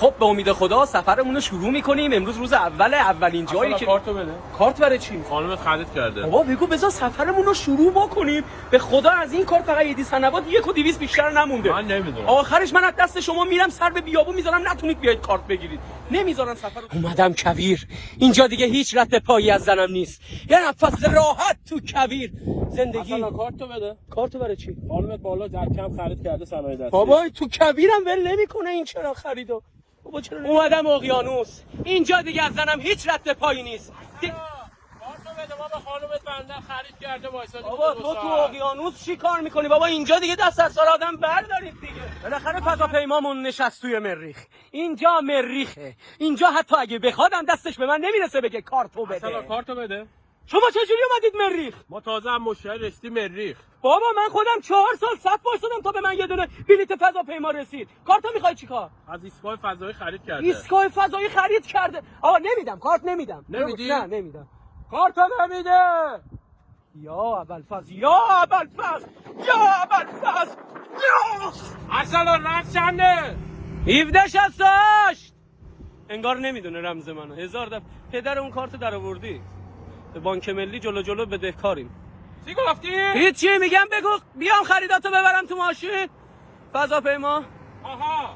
خب به امید خدا سفرمون رو شروع میکنیم. امروز روز اولین جایی که کارتو بده. کارت برای چی؟ خانمت خرید کرده. بابا بگو بذار سفرمون رو شروع بکنیم. به خدا از این کار فقط یدی سنوات 1,200 بیشتر نمونده. من نمیدونم. آخرش من از دست شما میرم سر به بیابون میذارم نتونید بیاید کارت بگیرید. نمیذارن سفر. اومدم کویر. اینجا دیگه هیچ رد پایی از زنم نیست. یه نفس راحت تو کویر. زندگی. اصلا کارتو بده. کارتو برای چی؟ خانمت بالا کم خرید کرده صنایع دستی. بابا تو کویرم ول نمیکنه این چرا خریدو؟ بابا چرا اومدم اقیانوس. اینجا دیگه از زنم هیچ رد پایی نیست. کارتو بده بابا، خانمت بنده خرید کرده وایساد. بابا تو اقیانوس چی کار میکنی بابا؟ اینجا دیگه دست از سر آدم بردارید دیگه. بالاخره فضاپیمامون نشست توی مریخ. اینجا مریخه. اینجا حتی اگه بخوادم دستش به من نمیرسه بگه کارتو بده. اصلا کارتو بده. شما چجوری اومدید مریخ؟ ما تازه هم مشتری رسیدیم مریخ. بابا من خودم 4 سال صف وایسادم تا به من یه دونه بلیت فضاپیما رسید. کارتو میخوای چیکار؟ از ایستگاه فضایی خرید کرده. ایستگاه فضایی خرید کرده. آقا نمیدم، کارت نمیدم. نمیدی؟ نه نمیدم. کارتو نمیده. یا ابوالفضل، یا ابوالفضل، یا ابوالفضل. اصلا رمز چنده؟ 1768. انگار نمیدونه رمز منو. 1000 دفعه پدر اون کارت در آوردی. به بانک ملی جلو بدهکاریم. چی گفتی؟ هیچی، میگم بگو بیام خریداتو ببرم تو ماشین. فضاپیما. آها.